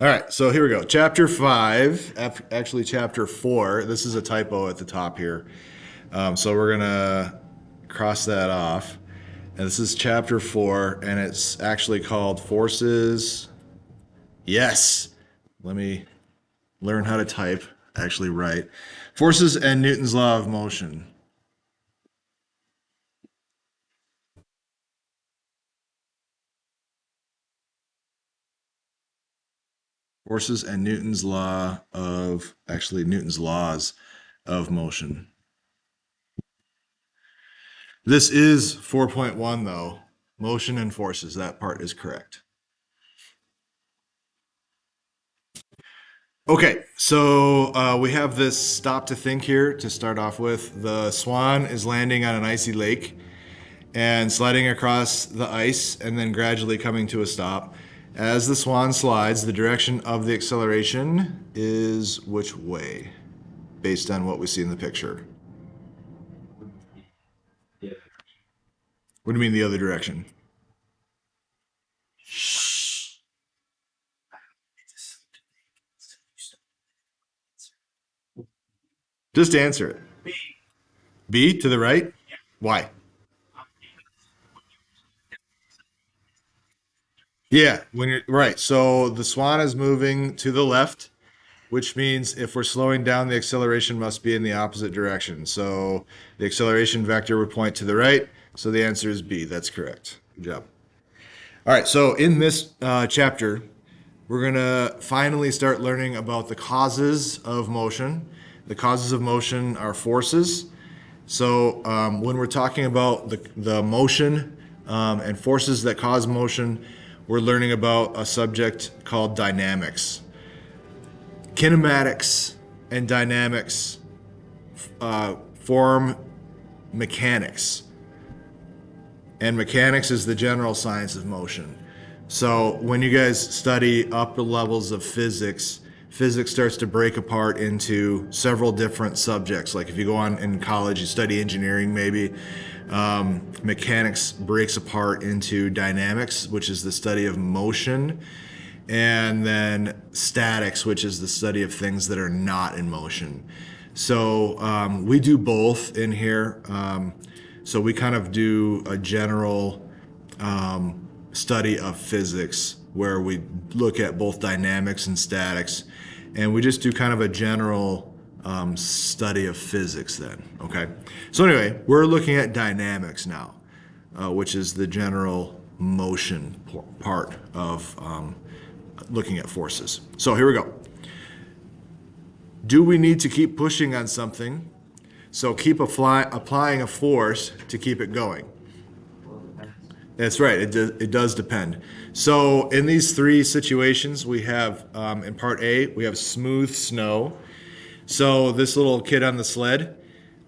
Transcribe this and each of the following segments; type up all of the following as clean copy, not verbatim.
All right, so here we go. Chapter 5, actually chapter 4. This is a typo at the top here. So we're going to cross that off. And this is chapter 4, and it's actually called Forces. Yes. Let me learn how to type, actually write. Forces and Newton's Law of Motion. Forces and Newton's laws of motion. This is 4.1 though. Motion and forces, that part is correct. Okay, so we have this stop to think here to start off with. The swan is landing on an icy lake and sliding across the ice and then gradually coming to a stop. As the swan slides, the direction of the acceleration is which way, based on what we see in the picture? What do you mean the other direction? Just answer it. B to the right? Why? Yeah, when you're right. So the swan is moving to the left, which means if we're slowing down, the acceleration must be in the opposite direction. So the acceleration vector would point to the right. So the answer is B. That's correct. Good job. All right. So in this chapter, we're going to finally start learning about the causes of motion. The causes of motion are forces. So when we're talking about the motion and forces that cause motion, we're learning about a subject called dynamics. Kinematics and dynamics form mechanics, and mechanics is the general science of motion. So when you guys study upper levels of physics, physics starts to break apart into several different subjects. Like if you go on in college, you study engineering, maybe. Mechanics breaks apart into dynamics, which is the study of motion, and then statics, which is the study of things that are not in motion. So we do both in here. So we kind of do a general study of physics where we look at both dynamics and statics, and we just do kind of a general study of physics then. Okay. So anyway, we're looking at dynamics now, which is the general motion part of looking at forces. So here we go. Do we need to keep pushing on something? So keep applying a force to keep it going. That's right. It does depend. So in these three situations, we have in part A, we have smooth snow. So this little kid on the sled,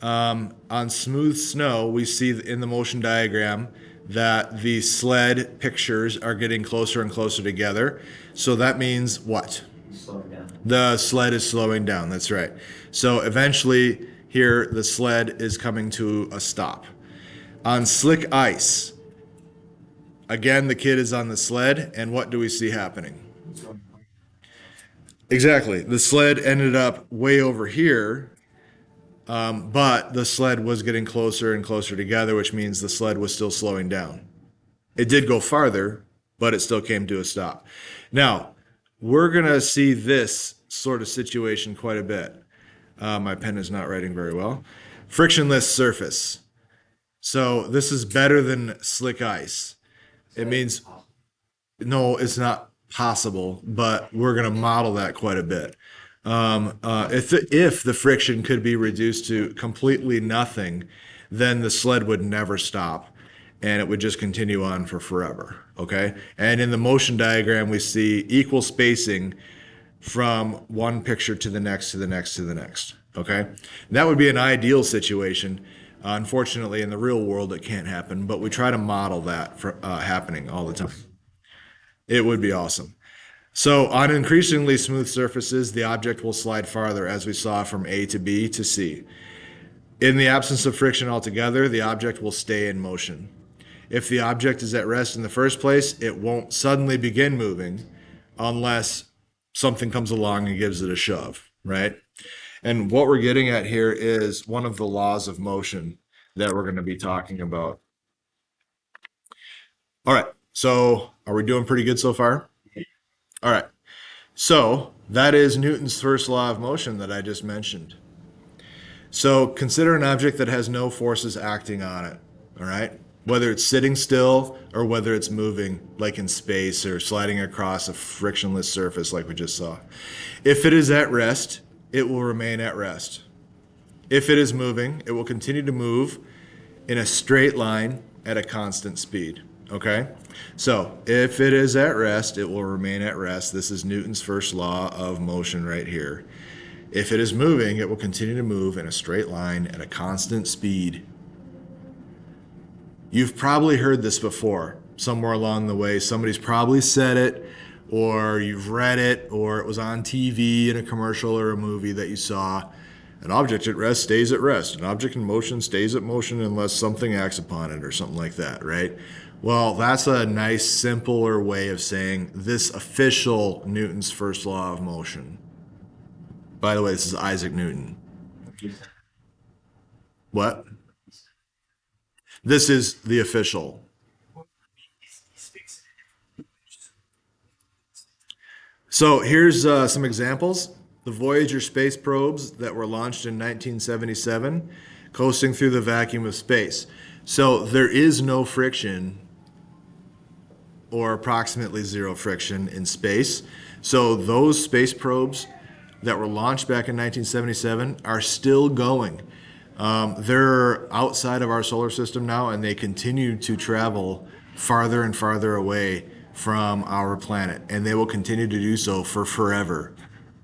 on smooth snow, we see in the motion diagram that the sled pictures are getting closer and closer together. So that means what? Slowing down. The sled is slowing down. That's right. So eventually, here the sled is coming to a stop. On slick ice, again, the kid is on the sled, and what do we see happening? Exactly. The sled ended up way over here, but the sled was getting closer and closer together, which means the sled was still slowing down. It did go farther, but it still came to a stop. Now, we're going to see this sort of situation quite a bit. My pen is not writing very well. Frictionless surface. So this is better than slick ice. It means no, it's not possible, but we're going to model that quite a bit. If the friction could be reduced to completely nothing, then the sled would never stop and it would just continue on for forever. Okay. And in the motion diagram, we see equal spacing from one picture to the next, to the next, to the next. Okay. That would be an ideal situation. Unfortunately, in the real world, it can't happen, but we try to model that for happening all the time. It would be awesome. So on increasingly smooth surfaces, the object will slide farther, as we saw from A to B to C. In the absence of friction altogether, the object will stay in motion. If the object is at rest in the first place, it won't suddenly begin moving unless something comes along and gives it a shove, right? And what we're getting at here is one of the laws of motion that we're going to be talking about. All right. So, are we doing pretty good so far? All right. So, that is Newton's first law of motion that I just mentioned. So, consider an object that has no forces acting on it. All right. Whether it's sitting still or whether it's moving, like in space or sliding across a frictionless surface, like we just saw. If it is at rest, it will remain at rest. If it is moving, it will continue to move in a straight line at a constant speed. Okay? So, if it is at rest, it will remain at rest. This is Newton's first law of motion right here. If it is moving, it will continue to move in a straight line at a constant speed. You've probably heard this before somewhere along the way. Somebody's probably said it, or you've read it, or it was on TV in a commercial or a movie that you saw. An object at rest stays at rest. An object in motion stays at motion unless something acts upon it, or something like that, right? Well, that's a nice, simpler way of saying this official Newton's first law of motion. By the way, this is Isaac Newton. What? This is the official. So here's some examples. The Voyager space probes that were launched in 1977, coasting through the vacuum of space. So there is no friction or approximately zero friction in space. So those space probes that were launched back in 1977 are still going. They're outside of our solar system now, and they continue to travel farther and farther away from our planet, and they will continue to do so for forever,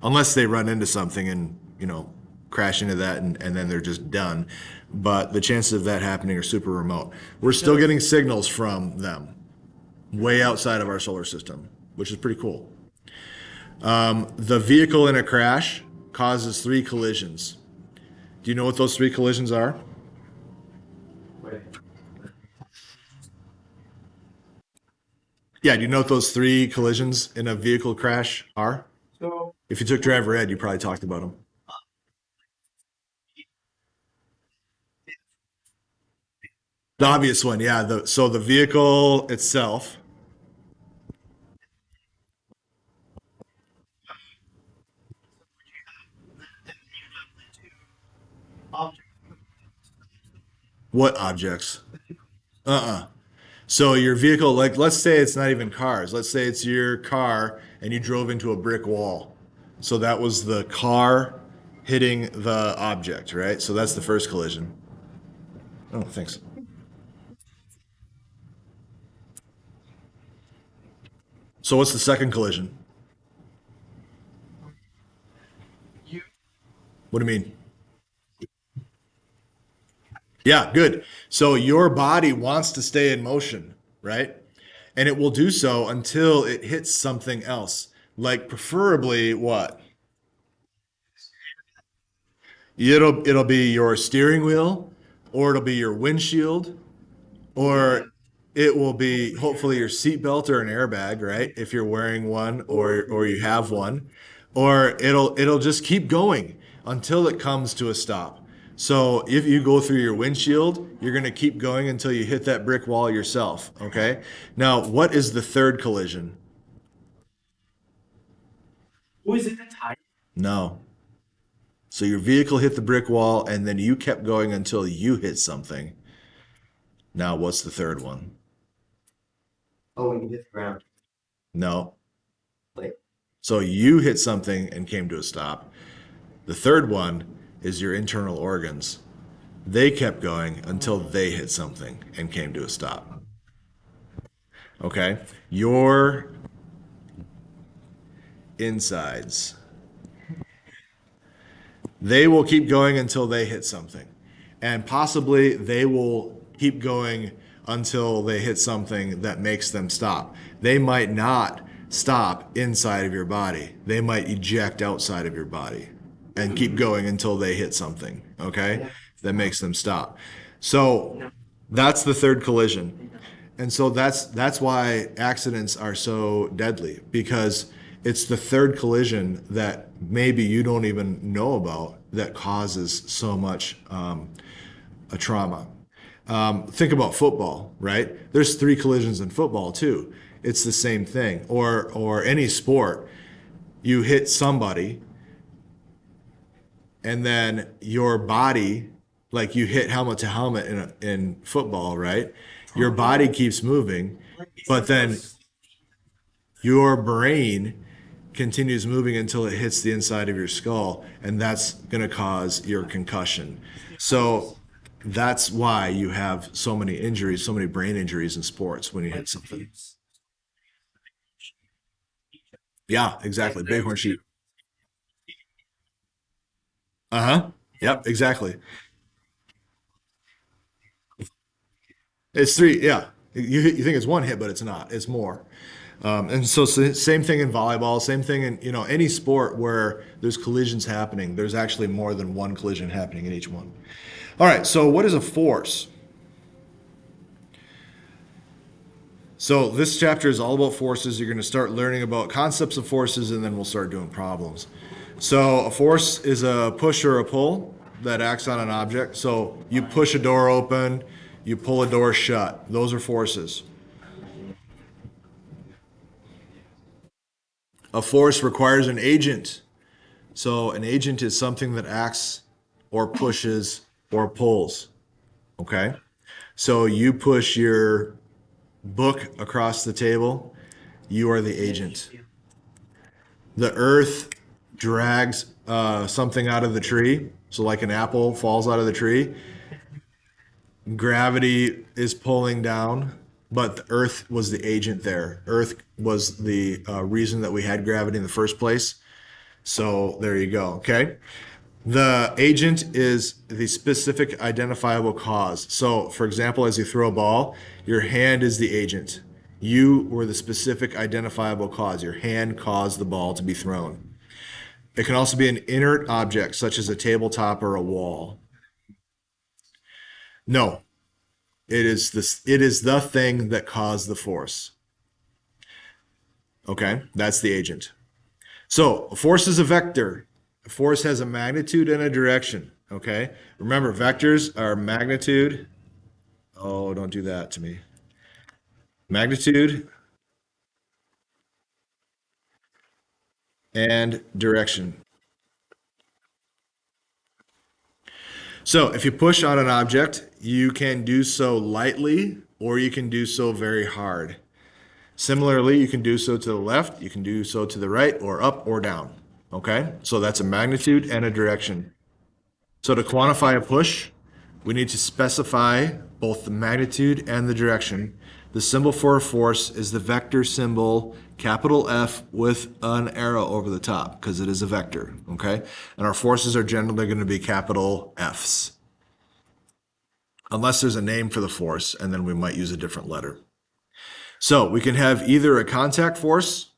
unless they run into something and crash into that, and then they're just done. But the chances of that happening are super remote. We're still getting signals from them way outside of our solar system, which is pretty cool. The vehicle in a crash causes 3 collisions. Do you know what those 3 collisions are? Yeah, do you know what those 3 collisions in a vehicle crash are? If you took driver ed, you probably talked about them. The obvious one, yeah. So the vehicle itself, what objects? Uh-uh. So your vehicle, like let's say it's not even cars. Let's say it's your car and you drove into a brick wall. So that was the car hitting the object, right? So that's the first collision. Oh, thanks. So what's the second collision? What do you mean? Yeah, good. So your body wants to stay in motion, right? And it will do so until it hits something else. Like preferably what? It'll be your steering wheel, or it'll be your windshield, or it will be hopefully your seatbelt or an airbag, right? If you're wearing one or you have one, or it'll just keep going until it comes to a stop. So if you go through your windshield, you're going to keep going until you hit that brick wall yourself, okay? Now, what is the third collision? No. So your vehicle hit the brick wall and then you kept going until you hit something. Now, what's the third one? No. So you hit something and came to a stop. The third one is your internal organs. They kept going until they hit something and came to a stop. Okay? Your insides, they will keep going until they hit something. And possibly they will keep going until they hit something that makes them stop. They might not stop inside of your body, they might eject outside of your body and keep going until they hit something, okay, that makes them stop. So that's the third collision. And so that's why accidents are so deadly because It's the third collision that maybe you don't even know about that causes so much a trauma. Think about football, right? There's three collisions in football too. It's the same thing. Or any sport. You hit somebody and then your body, like you hit helmet to helmet in football, right? Your body keeps moving, but then your brain continues moving until it hits the inside of your skull, and that's going to cause your concussion. So that's why you have so many injuries, so many brain injuries in sports when you hit something. Yeah, exactly. Bighorn sheep. Uh-huh. Yep, exactly. It's three, yeah. You think it's one hit, but it's not. It's more. And so same thing in volleyball, same thing in any sport where there's collisions happening. There's actually more than one collision happening in each one. All right, so what is a force? So this chapter is all about forces. You're going to start learning about concepts of forces, and then we'll start doing problems. So a force is a push or a pull that acts on an object. So you push a door open, you pull a door shut. Those are forces. A force requires an agent. So an agent is something that acts or pushes or pulls. Okay? So you push your book across the table, you are the agent. The earth drags something out of the tree. So, like an apple falls out of the tree, gravity is pulling down, but the earth was the agent there. Earth was the reason that we had gravity in the first place. So, there you go. Okay. The agent is the specific identifiable cause. So, for example, as you throw a ball, your hand is the agent. You were the specific identifiable cause. Your hand caused the ball to be thrown. It can also be an inert object, such as a tabletop or a wall. No, it is this. It is the thing that caused the force. Okay, that's the agent. So, a force is a vector. A force has a magnitude and a direction. Okay, remember, vectors are magnitude. Oh, don't do that to me. Magnitude and direction. So if you push on an object, you can do so lightly or you can do so very hard. Similarly, you can do so to the left, you can do so to the right, or up or down. Okay? So that's a magnitude and a direction. So to quantify a push, we need to specify both the magnitude and the direction. The symbol for a force is the vector symbol, capital F with an arrow over the top, because it is a vector, okay? And our forces are generally going to be capital Fs, unless there's a name for the force, and then we might use a different letter. So we can have either a contact force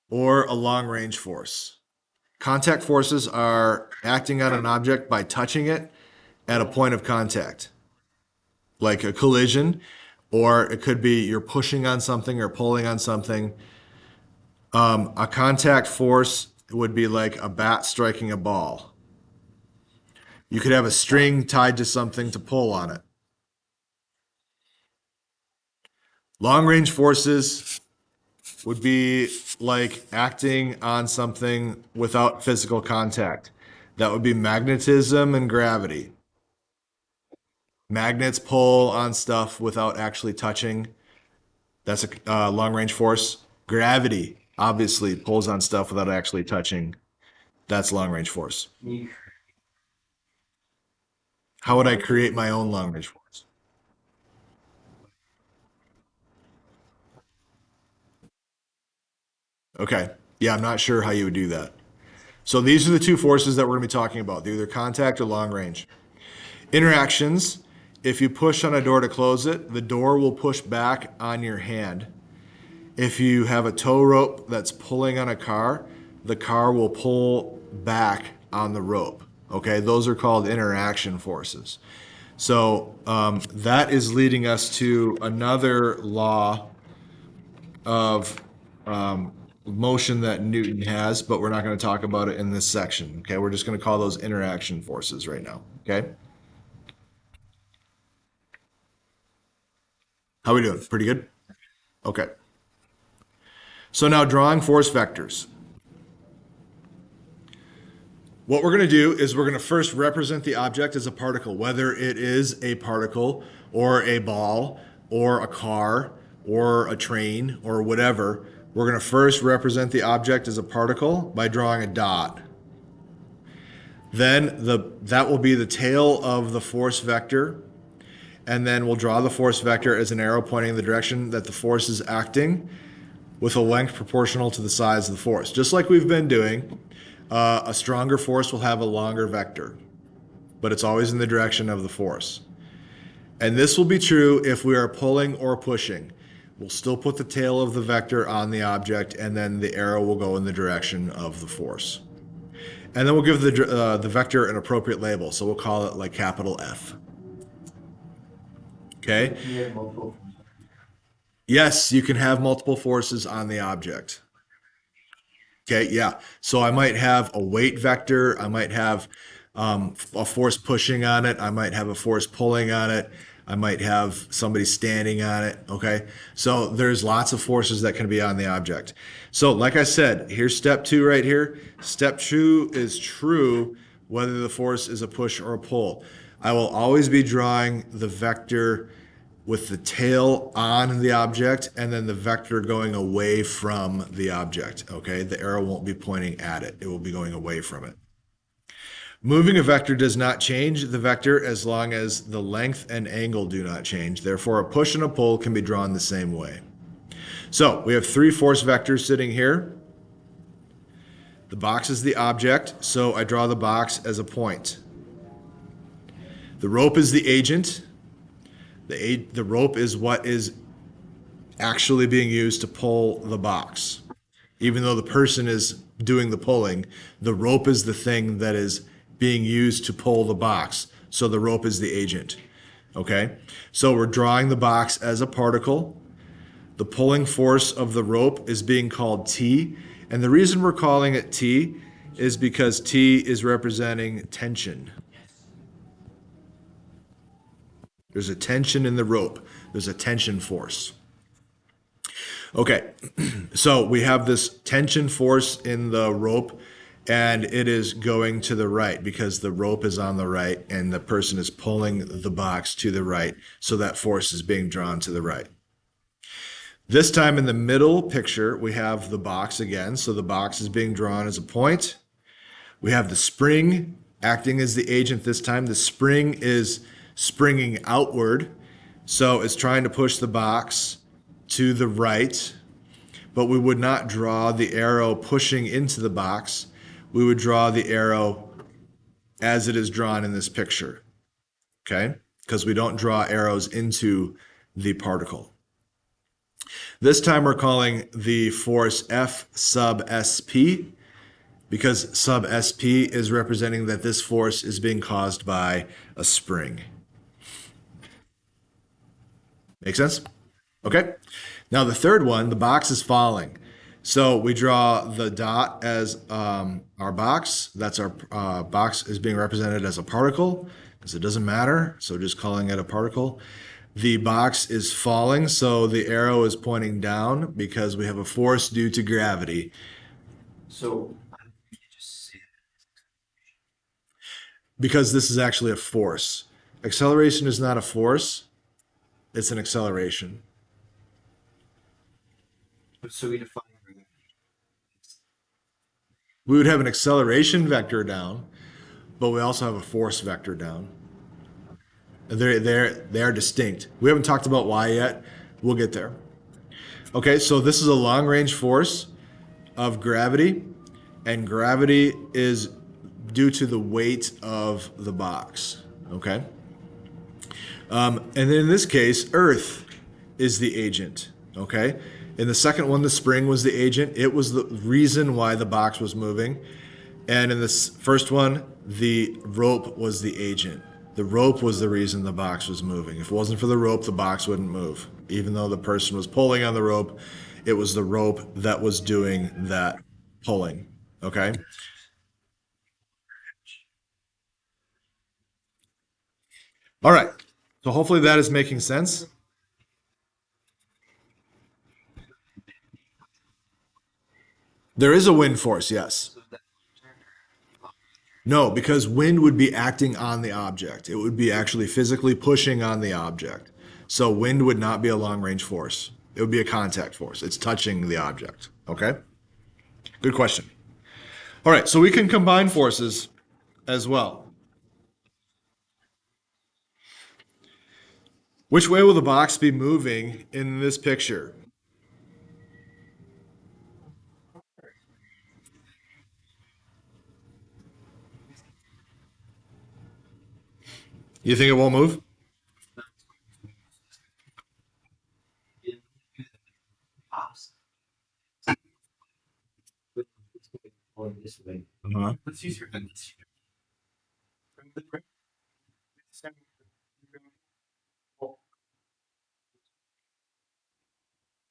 or a long-range force. Contact forces are acting on an object by touching it at a point of contact, like a collision, or it could be you're pushing on something or pulling on something. A contact force would be like a bat striking a ball. You could have a string tied to something to pull on it. Long range forces would be like acting on something without physical contact. That would be magnetism and gravity. Magnets pull on stuff without actually touching. That's a long range force. Gravity obviously pulls on stuff without actually touching. That's long range force. How would I create my own long range force? Okay. Yeah, I'm not sure how you would do that. So these are the two forces that we're going to be talking about. They're either contact or long range. Interactions. If you push on a door to close it, the door will push back on your hand. If you have a tow rope that's pulling on a car, the car will pull back on the rope. Okay, those are called interaction forces. So that is leading us to another law of motion that Newton has, but we're not going to talk about it in this section. Okay, we're just going to call those interaction forces right now. Okay, how we doing? Pretty good. Okay, so now drawing force vectors. What we're going to do is we're going to first represent the object as a particle, whether it is a particle or a ball or a car or a train or whatever. We're going to first represent the object as a particle by drawing a dot. Then that will be the tail of the force vector, and then we'll draw the force vector as an arrow pointing in the direction that the force is acting with a length proportional to the size of the force. Just like we've been doing, a stronger force will have a longer vector, but it's always in the direction of the force. And this will be true if we are pulling or pushing. We'll still put the tail of the vector on the object, and then the arrow will go in the direction of the force. And then we'll give the vector an appropriate label. So we'll call it like capital F. Okay? Yes, you can have multiple forces on the object. Okay, yeah. So I might have a weight vector. I might have a force pushing on it. I might have a force pulling on it. I might have somebody standing on it. Okay, so there's lots of forces that can be on the object. So like I said, here's step 2 right here. Step 2 is true whether the force is a push or a pull. I will always be drawing the vector with the tail on the object and then the vector going away from the object. Okay, the arrow won't be pointing at it. It will be going away from it. Moving a vector does not change the vector as long as the length and angle do not change. Therefore, a push and a pull can be drawn the same way. So we have 3 force vectors sitting here. The box is the object, so I draw the box as a point. The rope is the agent. The rope is what is actually being used to pull the box. Even though the person is doing the pulling, the rope is the thing that is being used to pull the box. So the rope is the agent. Okay? So we're drawing the box as a particle. The pulling force of the rope is being called T. And the reason we're calling it T is because T is representing tension. There's a tension in the rope. There's a tension force. Okay, so we have this tension force in the rope, and it is going to the right because the rope is on the right and the person is pulling the box to the right, so that force is being drawn to the right. This time in the middle picture, we have the box again, so the box is being drawn as a point. We have the spring acting as the agent this time. The spring is springing outward, so it's trying to push the box to the right, but we would not draw the arrow pushing into the box. We would draw the arrow as it is drawn in this picture, okay? Because we don't draw arrows into the particle. This time we're calling the force F sub SP, because sub SP is representing that this force is being caused by a spring. Make sense? Okay. Now the third one, the box is falling. So we draw the dot as our box. That's our box is being represented as a particle because it doesn't matter. So just calling it a particle. The box is falling, so the arrow is pointing down because we have a force due to gravity. So Because this is actually a force. Acceleration is not a force, it's an acceleration. we define gravity. We would have an acceleration vector down, but we also have a force vector down. They are distinct. We haven't talked about why yet. We'll get there. Okay, so this is a long-range force of gravity, and gravity is due to the weight of the box. Okay? And then in this case, Earth is the agent. Okay? In the second one, the spring was the agent. It was the reason why the box was moving. And in this first one, the rope was the agent. The rope was the reason the box was moving. If it wasn't for the rope, the box wouldn't move. Even though the person was pulling on the rope, It was the rope that was doing that pulling. Okay. All right. So hopefully that is making sense. There is a wind force, yes. So that No, because wind would be acting on the object. It would be actually physically pushing on the object. So wind would not be a long range force. It would be a contact force. It's touching the object. Okay? Good question. All right, so we can combine forces as well. Which way will the box be moving in this picture? You think it won't move? pops. Going this way. Uh-huh. Let's use your head.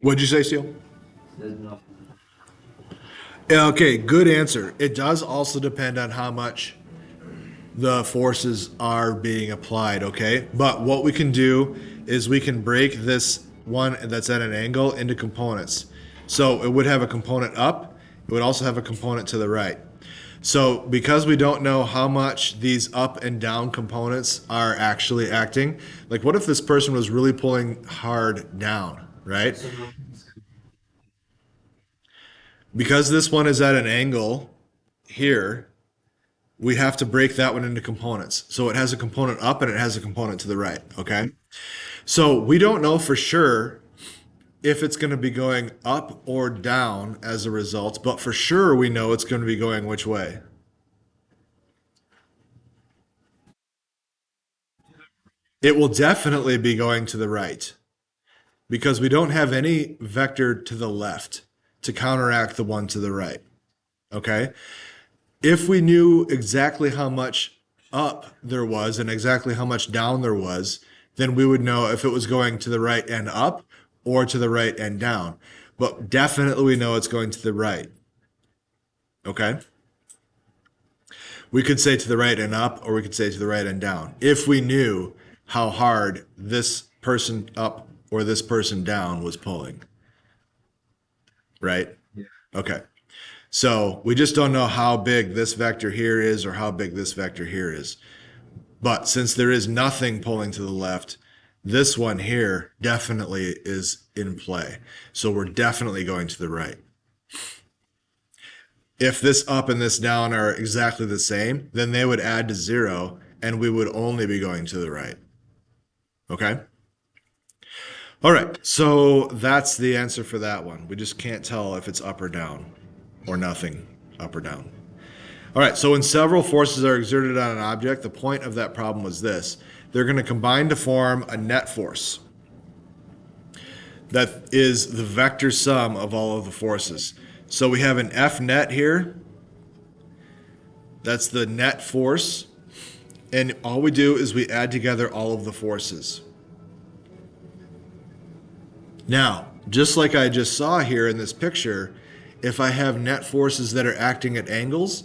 What'd you say, Steele? There's no. Yeah, okay, good answer. It does also depend on how much the forces are being applied, okay? But what we can do is we can break this one that's at an angle into components. So it would have a component up, it would also have a component to the right. So because we don't know how much these up and down components are actually acting, like what if this person was really pulling hard down, right? So no. Because this one is at an angle here, we have to break that one into components. So it has a component up and it has a component to the right, okay? So we don't know for sure if it's going to be going up or down as a result, but for sure we know it's going to be going which way? It will definitely be going to the right because we don't have any vector to the left to counteract the one to the right, okay? If we knew exactly how much up there was and exactly how much down there was, then we would know if it was going to the right and up or to the right and down. But definitely we know it's going to the right. Okay? We could say to the right and up, or we could say to the right and down. If we knew how hard this person up or this person down was pulling. Right? Yeah. Okay. So we just don't know how big this vector here is or how big this vector here is. But since there is nothing pulling to the left, this one here definitely is in play. So we're definitely going to the right. If this up and this down are exactly the same, then they would add to 0 and we would only be going to the right. Okay? All right, so that's the answer for that one. We just can't tell if it's up or down or nothing up or down. All right, so when several forces are exerted on an object, the point of that problem was this. They're going to combine to form a net force. That is the vector sum of all of the forces. So we have an F net here. That's the net force. And all we do is we add together all of the forces. Now, just like I just saw here in this picture, if I have net forces that are acting at angles,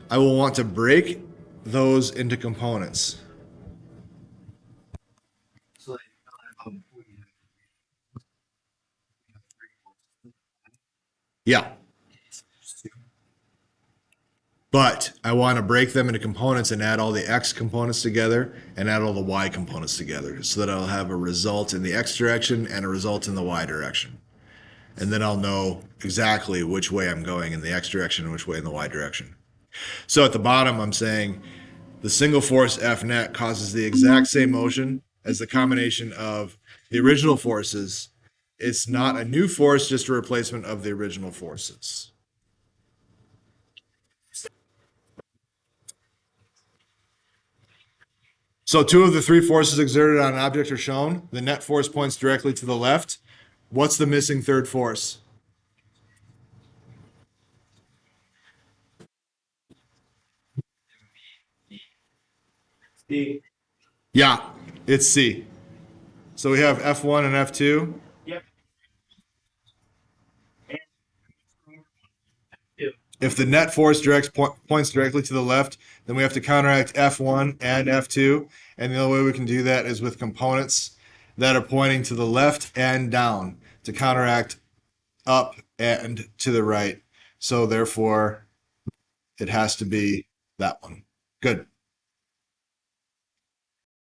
I will want to break those into components. So like, Yeah. But I want to break them into components and add all the X components together and add all the Y components together so that I'll have a result in the X direction and a result in the Y direction. And then I'll know exactly which way I'm going in the X direction and which way in the Y direction. So at the bottom, I'm saying the single force F net causes the exact same motion as the combination of the original forces. It's not a new force, just a replacement of the original forces. So 2 of the 3 forces exerted on an object are shown. The net force points directly to the left. What's the missing third force? C. Yeah, it's C. So we have F1 and F2. Yep. If the net force points directly to the left, then we have to counteract F1 and F2. And the only way we can do that is with components that are pointing to the left and down to counteract up and to the right. So therefore, it has to be that one. Good.